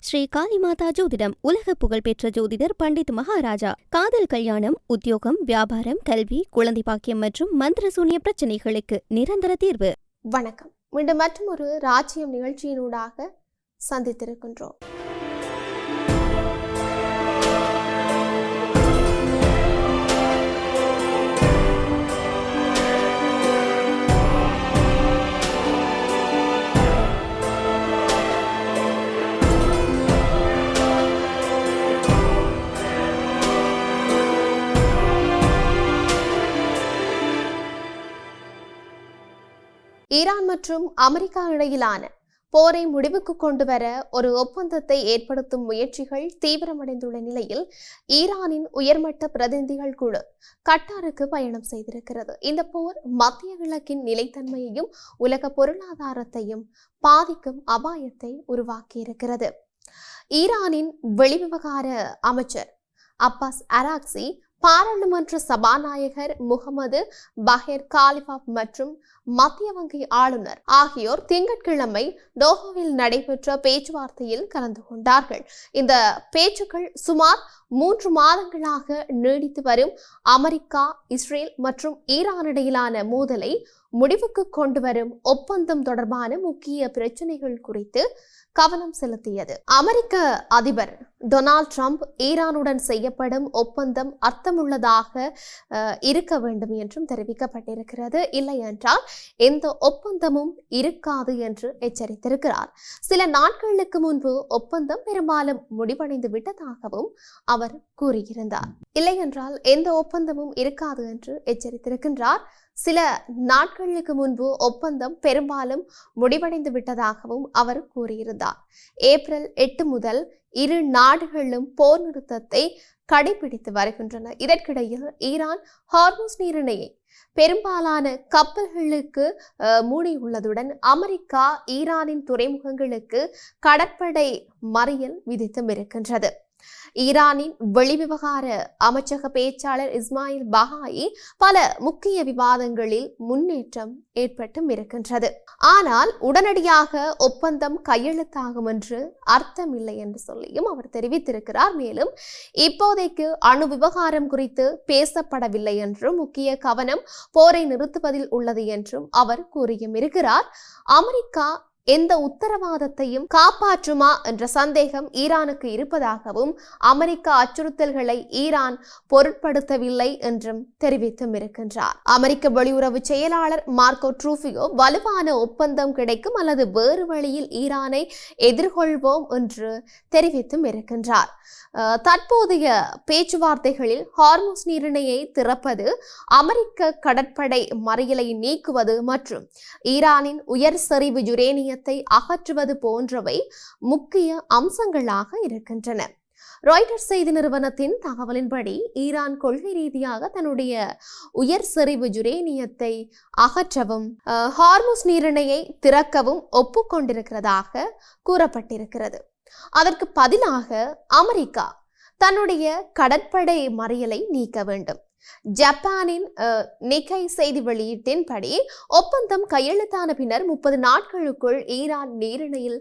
ஸ்ரீ காளிமாதா ஜோதிடம் உலக புகழ்பெற்ற ஜோதிடர் பண்டித் மகாராஜா. காதல், கல்யாணம், உத்தியோகம், வியாபாரம், கல்வி, குழந்தை பாக்கியம் மற்றும் மந்திர சூனிய பிரச்சனைகளுக்கு நிரந்தர தீர்வு. வணக்கம். மீண்டும் மற்றும் ஒரு ராஜ்யம் நிகழ்ச்சியினூடாக சந்தித்திருக்கின்றோம். ஈரான் மற்றும் அமெரிக்கா இடையிலான போரை முடிவுக்கு கொண்டு வர ஒரு ஒப்பந்தத்தை ஏற்படுத்தும் முயற்சிகள் தீவிரமடைந்துள்ள நிலையில் ஈரானின் உயர்மட்ட பிரதிநிதிகள் குழு கட்டாருக்கு பயணம் செய்திருக்கிறது. இந்த போர் மத்திய கிழக்கின் நிலைத்தன்மையையும் உலக பொருளாதாரத்தையும் பாதிக்கும் அபாயத்தை உருவாக்கியிருக்கிறது. ஈரானின் வெளிவிவகார அமைச்சர் அப்பாஸ் அராக்சி, பாராளுமன்ற சபாநாயகர் முகமது பஹேர் காலிபாப் மற்றும் மத்திய வங்கி ஆளுநர் ஆகியோர் திங்கட்கிழமை டோஹாவில் நடைபெற்ற பேச்சுவார்த்தையில் கலந்து கொண்டார்கள். இந்த பேச்சுக்கள் சுமார் 3 மாதங்களாக நீடித்து வரும் அமெரிக்கா, இஸ்ரேல் மற்றும் ஈரான் இடையிலான மோதலை முடிவுக்கு கொண்டு வரும் ஒப்பந்தம் தொடர்பான முக்கிய பிரச்சனைகள் குறித்து கவனம் செலுத்தியது. அமெரிக்க அதிபர் டொனால்ட் ட்ரம்ப் ஈரானுடன் செய்யப்படும் ஒப்பந்தம் அர்த்தமுள்ளதாக இருக்க வேண்டும் என்றும் தெரிவிக்கப்பட்டிருக்கிறது. இல்லை என்றால் எந்த ஒப்பந்தமும் இருக்காது என்று எச்சரித்திருக்கிறார். சில நாட்களுக்கு முன்பு ஒப்பந்தம் பெரும்பாலும் முடிவடைந்து விட்டதாகவும் அவர் கூறியிருந்தார். இல்லை என்றால் எந்த ஒப்பந்தமும் இருக்காது என்று எச்சரித்திருக்கின்றார். சில நாட்களுக்கு முன்பு ஒப்பந்தம் பெரும்பாலும் முடிவடைந்து விட்டதாகவும் அவர் கூறியிருந்தார். ஏப்ரல் 8 முதல் இரு நாடுகளும் போர் நிறுத்தத்தை கடைபிடித்து வருகின்றன. இதற்கிடையில் ஈரான் ஹார்முஸ் நீரிணையை பெரும்பாலான கப்பல்களுக்கு மூடியுள்ளதுடன் அமெரிக்கா ஈரானின் துறைமுகங்களுக்கு கடற்படை மறியல் விதித்தும் இருக்கின்றது. ஈரானின் வெளிவிவகார அமைச்சக பேச்சாளர் இஸ்மாயில் பஹாயி பல முக்கிய விவாதங்களில் முன்னேற்றம் ஏற்பட்டும் இருக்கின்றது. ஆனால் உடனடியாக ஒப்பந்தம் கையெழுத்தாகும் என்று அர்த்தமில்லை என்று சொல்லியும் அவர் தெரிவித்திருக்கிறார். மேலும் இப்போதைக்கு அணு விவகாரம் குறித்து பேசப்படவில்லை என்றும் முக்கிய கவனம் போரை நிறுத்துவதில் உள்ளது என்றும் அவர் கூறியும் இருக்கிறார். அமெரிக்கா எந்த உத்தரவாதத்தையும் காப்பாற்றுமா என்ற சந்தேகம் ஈரானுக்கு இருப்பதாகவும் அமெரிக்க அச்சுறுத்தல்களை ஈரான் பொருட்படுத்தவில்லை என்றும் தெரிவித்தும் இருக்கின்றார். அமெரிக்க வெளியுறவு செயலாளர் மார்க்கோ ரூபியோ வலுவான ஒப்பந்தம் கிடைக்கும் அல்லது வேறு வழியில் ஈரானை எதிர்கொள்வோம் என்று தெரிவித்தும் இருக்கின்றார். தற்போதைய பேச்சுவார்த்தைகளில் ஹார்முஸ் நீரிணையை திறப்பது, அமெரிக்க கடற்படை மறியலை நீக்குவது மற்றும் ஈரானின் உயர் செறிவு யுரேனியத்தை அகற்றுவது போன்றவை முக்கிய அம்சங்களாக இருக்கின்றன. ராய்ட்டர்ஸ் செய்தி நிறுவனத்தின் தகவலின்படி ஈரான் கொள்கை ரீதியாக தன்னுடைய உயர் செறிவு யுரேனியத்தை அகற்றவும் ஹார்முஸ் நீரிணையை திறக்கவும் ஒப்புக்கொண்டிருக்கிறதாக கூறப்பட்டிருக்கிறது. அதற்கு பதிலாக அமெரிக்கா தன்னுடைய கடற்படை மறியலை நீக்க வேண்டும். ஜப்பானின் நிக்கை செய்தி வெளியீட்டின்படி ஒப்பந்தம் கையெழுத்தான பின்னர் 30 நாட்களுக்குள் ஈரான் நீரிணையில்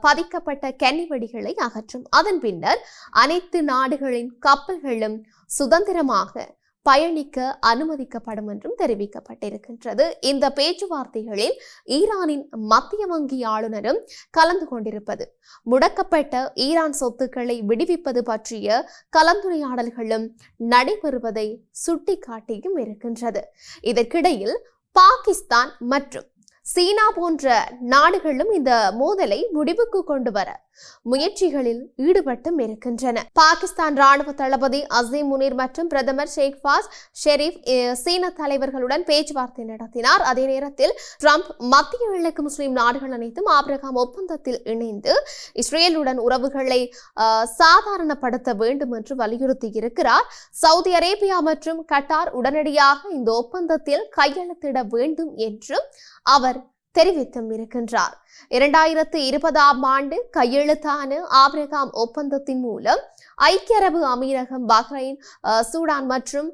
பதிக்கப்பட்ட கன்னிவெடிகளை அகற்றும். அதன் பின்னர் அனைத்து நாடுகளின் கப்பல்களும் சுதந்திரமாக பயணிக்க அனுமதிக்கப்படும் என்றும் தெரிவிக்கப்பட்டிருக்கின்றது. இந்த பேச்சுவார்த்தைகளில் ஈரானின் மத்திய வங்கி ஆளுநரும் கலந்து கொண்டிருப்பது, முடக்கப்பட்ட ஈரான் சொத்துக்களை விடுவிப்பது பற்றிய கலந்துரையாடல்களும் நடைபெறுவதை சுட்டிக்காட்டியும் இருக்கின்றது. இதற்கிடையில் பாகிஸ்தான் மற்றும் சீனா போன்ற நாடுகளும் இந்த மோதலை முடிவுக்கு கொண்டு வர முயற்சிகளில் ஈடுபட்டும் இருக்கின்றன. பாகிஸ்தான் ராணுவ தளபதி அசீம் முனீர் மற்றும் பிரதமர் ஷெஹ்பாஸ் ஷெரீப் சீன தலைவர்களுடன் பேச்சுவார்த்தை நடத்தினார். அதே நேரத்தில் ட்ரம்ப் மத்திய கிழக்கு முஸ்லிம் நாடுகள் அனைத்தும் ஆபிரகாம் ஒப்பந்தத்தில் இணைந்து இஸ்ரேலுடன் உறவுகளை சாதாரணப்படுத்த வேண்டும் என்று வலியுறுத்தி இருக்கிறார். சவுதி அரேபியா மற்றும் கட்டார் உடனடியாக இந்த ஒப்பந்தத்தில் கையெழுத்திட வேண்டும் என்றும் அவர் தெரிவித்தும் இருக்கின்றார். 2020ஆம் ஆண்டு கையெழுத்தான ஆபிரகாம் ஒப்பந்தத்தின் மூலம் ஐக்கிய அரபு அமீரகம், பஹ்ரைன், சூடான் மற்றும்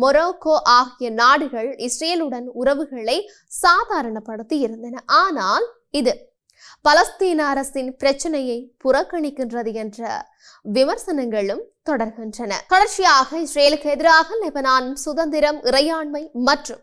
மொரோக்கோ ஆகிய நாடுகள் இஸ்ரேலுடன் உறவுகளை சாதாரணப்படுத்தி இருந்தன. ஆனால் இது பலஸ்தீன அரசின் பிரச்சனையை புறக்கணிக்கின்றது என்ற விமர்சனங்களும் தொடர்கின்றன. தொடர்ச்சியாக இஸ்ரேலுக்கு எதிராக லெபனான் சுதந்திரம், இறையாண்மை மற்றும்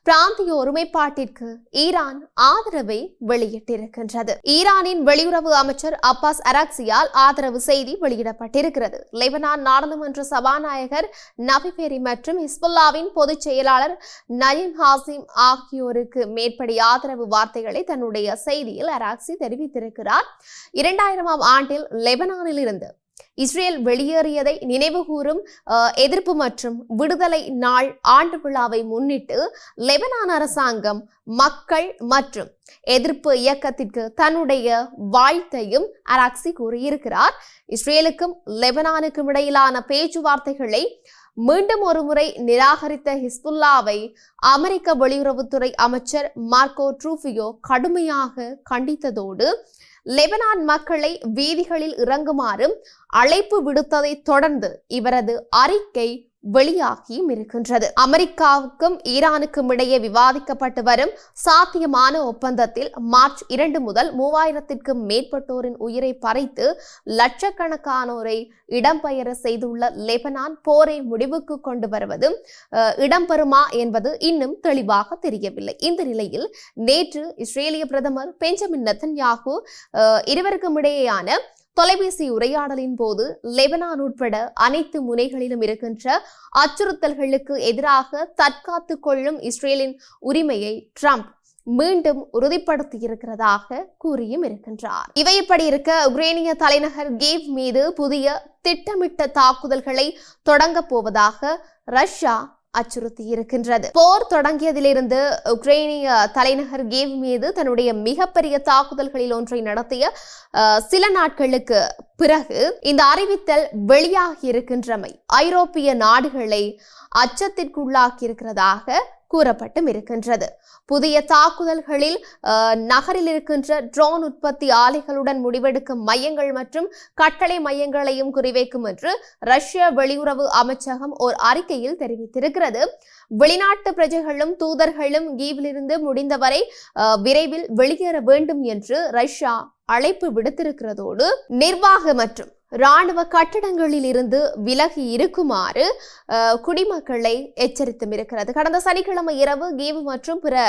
பிராந்திய ஒருமைப்பாட்டிற்கு ஈரான் ஆதரவை வெளியிட்டிருக்கின்றது. ஈரானின் வெளியுறவு அமைச்சர் அப்பாஸ் அராக்சியால் ஆதரவு செய்தி வெளியிடப்பட்டிருக்கிறது. லெபனான் நாடாளுமன்ற சபாநாயகர் நபிபெரி மற்றும் ஹிஸ்புல்லாவின் பொதுச் செயலாளர் நயீம் ஹாசிம் ஆகியோருக்கு மேற்படி ஆதரவு வார்த்தைகளை தன்னுடைய செய்தியில் அராக்சி தெரிவித்திருக்கிறார். 2000ஆம் ஆண்டில் லெபனானில் இருந்து இஸ்ரேல் வெளியேறியதை நினைவுகூரும் எதிர்ப்பு மற்றும் விடுதலை நாள் ஆண்டு விழாவை முன்னிட்டு லெபனான் அரசாங்கம் மக்கள் மற்றும் எதிர்ப்பு இயக்கத்திற்கு தன்னுடைய வாழ்த்தையும் அராக்சி கூறியிருக்கிறார். இஸ்ரேலுக்கும் லெபனானுக்கும் இடையிலான பேச்சுவார்த்தைகளை மீண்டும் ஒருமுறை நிராகரித்த ஹிஸ்புல்லாவை அமெரிக்க வெளியுறவுத்துறை அமைச்சர் மார்க்கோ ரூபியோ கடுமையாக கண்டித்ததோடு லெபனான் மக்களை வீதிகளில் இறங்குமாறு அழைப்பு விடுத்ததை தொடர்ந்து இவரது அறிக்கை வெளியாகியும் இருக்கின்றது. அமெரிக்காவுக்கும் ஈரானுக்கும் இடையே விவாதிக்கப்பட்டு வரும் சாத்தியமான ஒப்பந்தத்தில் மார்ச் 2 முதல் 3000க்கும் மேற்பட்டோரின் உயிரை பறித்து லட்சக்கணக்கானோரை இடம்பெயர செய்துள்ள லெபனான் போரை முடிவுக்கு கொண்டு வருவது இடம்பெறுமா என்பது இன்னும் தெளிவாக தெரியவில்லை. இந்த நிலையில் நேற்று இஸ்ரேலிய பிரதமர் பெஞ்சமின் நெத்தன்யாகு இருவருக்கும் இடையேயான தொலைபேசி உரையாடலின் போது லெபனான் உட்பட அனைத்து முனைகளிலும் இருக்கின்ற அச்சுறுத்தல்களுக்கு எதிராக தற்காத்து கொள்ளும் இஸ்ரேலின் உரிமையை ட்ரம்ப் மீண்டும் உறுதிப்படுத்தியிருக்கிறதாக கூறியும் இருக்கின்றார். இவை இப்படி இருக்க உக்ரைனிய தலைநகர் கீவ் மீது புதிய திட்டமிட்ட தாக்குதல்களை தொடங்கப் போவதாக ரஷ்யா அச்சுறுத்தி இருக்கின்றது. போர் தொடங்கியதிலிருந்து உக்ரைனிய தலைநகர் கீவ் மீது தன்னுடைய மிகப்பெரிய தாக்குதல்களில் ஒன்றை நடத்திய சில நாட்களுக்கு பிறகு இந்த அறிவித்தல் வெளியாகி இருக்கின்றமை ஐரோப்பிய நாடுகளை அச்சத்திற்குள்ளாக்கி இருக்கிறதாக கூறப்பட்டும் இருக்கின்றது. புதிய தாக்குதல்களில் நகரில் இருக்கின்ற ட்ரோன் உற்பத்தி ஆலைகளுடன் முடிவெடுக்கும் மையங்கள் மற்றும் கட்டளை மையங்களையும் குறிவைக்கும் என்று ரஷ்ய வெளியுறவு அமைச்சகம் ஓர் அறிக்கையில் தெரிவித்திருக்கிறது. வெளிநாட்டு பிரஜைகளும் தூதர்களும் கீவிலிருந்து முடிந்தவரை விரைவில் வெளியேற வேண்டும் என்று ரஷ்யா அழைப்பு விடுத்திருக்கிறதோடு நிர்வாக மற்றும் இராணுவ கட்டடங்களில் இருந்து விலகி இருக்குமாறு குடிமக்களை எச்சரித்தும் இருக்கிறது. கடந்த சனிக்கிழமை இரவு கீவ் மற்றும் பிற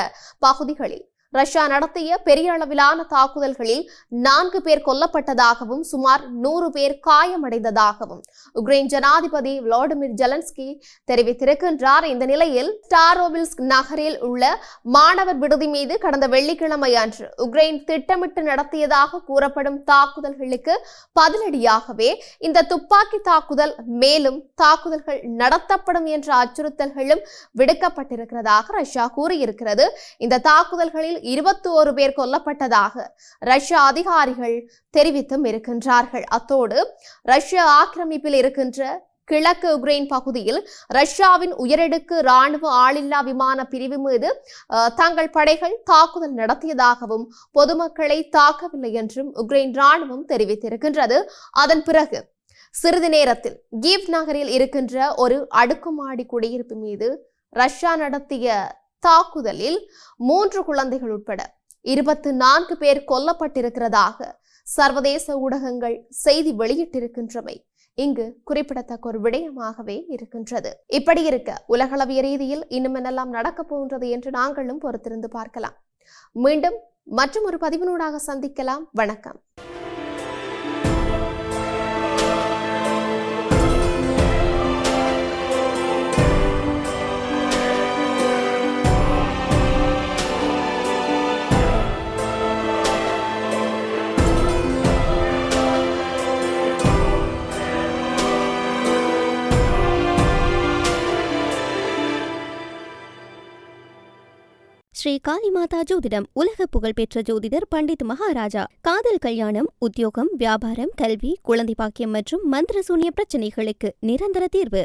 பகுதிகளில் ரஷ்யா நடத்திய பெரிய அளவிலான தாக்குதல்களில் 4 பேர் கொல்லப்பட்டதாகவும் சுமார் 100 பேர் காயமடைந்ததாகவும் உக்ரைன் ஜனாதிபதி விளாடிமிர் ஜெலன்ஸ்கி தெரிவித்திருக்கின்றார். இந்த நிலையில் ஸ்டாரோபில்ஸ்க் நகரில் உள்ள மாணவர் விடுதி மீது கடந்த வெள்ளிக்கிழமை அன்று உக்ரைன் திட்டமிட்டு நடத்தியதாக கூறப்படும் தாக்குதல்களுக்கு பதிலடியாகவே இந்த துப்பாக்கி தாக்குதல் மேலும் தாக்குதல்கள் நடத்தப்படும் என்ற அச்சுறுத்தல்களும் விடுக்கப்பட்டிருக்கிறதாக ரஷ்யா கூறியிருக்கிறது. இந்த தாக்குதல்களில் 21 பேர் கொல்லப்பட்டதாக ரஷ்ய அதிகாரிகள் தெரிவித்தும் இருக்கின்றார்கள். அத்தோடு ரஷ்ய ஆக்கிரமிப்பில் இருக்கின்ற கிழக்கு உக்ரைன் பகுதியில் ரஷ்யாவின் உயரடுக்கு இராணுவ ஆளில்லா விமான பிரிவு மீது தங்கள் படைகள் தாக்குதல் நடத்தியதாகவும் பொதுமக்களை தாக்கவில்லை என்றும் உக்ரைன் இராணுவம் தெரிவித்திருக்கின்றது. அதன் பிறகு சிறிது நேரத்தில் கீவ் நகரில் இருக்கின்ற ஒரு அடுக்குமாடி குடியிருப்பு மீது ரஷ்யா நடத்திய தாக்குதலில் 3 குழந்தைகள் உட்பட 24 பேர் கொல்லப்பட்டிருக்கிறதாக சர்வதேச ஊடகங்கள் செய்தி வெளியிட்டிருக்கின்றமை இங்கு குறிப்பிடத்தக்க ஒரு விடயமாகவே இருக்கின்றது. இப்படி இருக்க உலகளவிய ரீதியில் இன்னும் என்னெல்லாம் நடக்கப் போகின்றது என்று நாங்களும் பொறுத்திருந்து பார்க்கலாம். மீண்டும் மற்றும் ஒரு பதிவினூடாக சந்திக்கலாம். வணக்கம். ஸ்ரீ காளிமாதா ஜோதிடம் உலக புகழ்பெற்ற ஜோதிடர் பண்டித் மகாராஜா. காதல், கல்யாணம், உத்தியோகம், வியாபாரம், கல்வி, குழந்தை பாக்கியம் மற்றும் மந்திர சூனிய பிரச்சனைகளுக்கு நிரந்தர தீர்வு.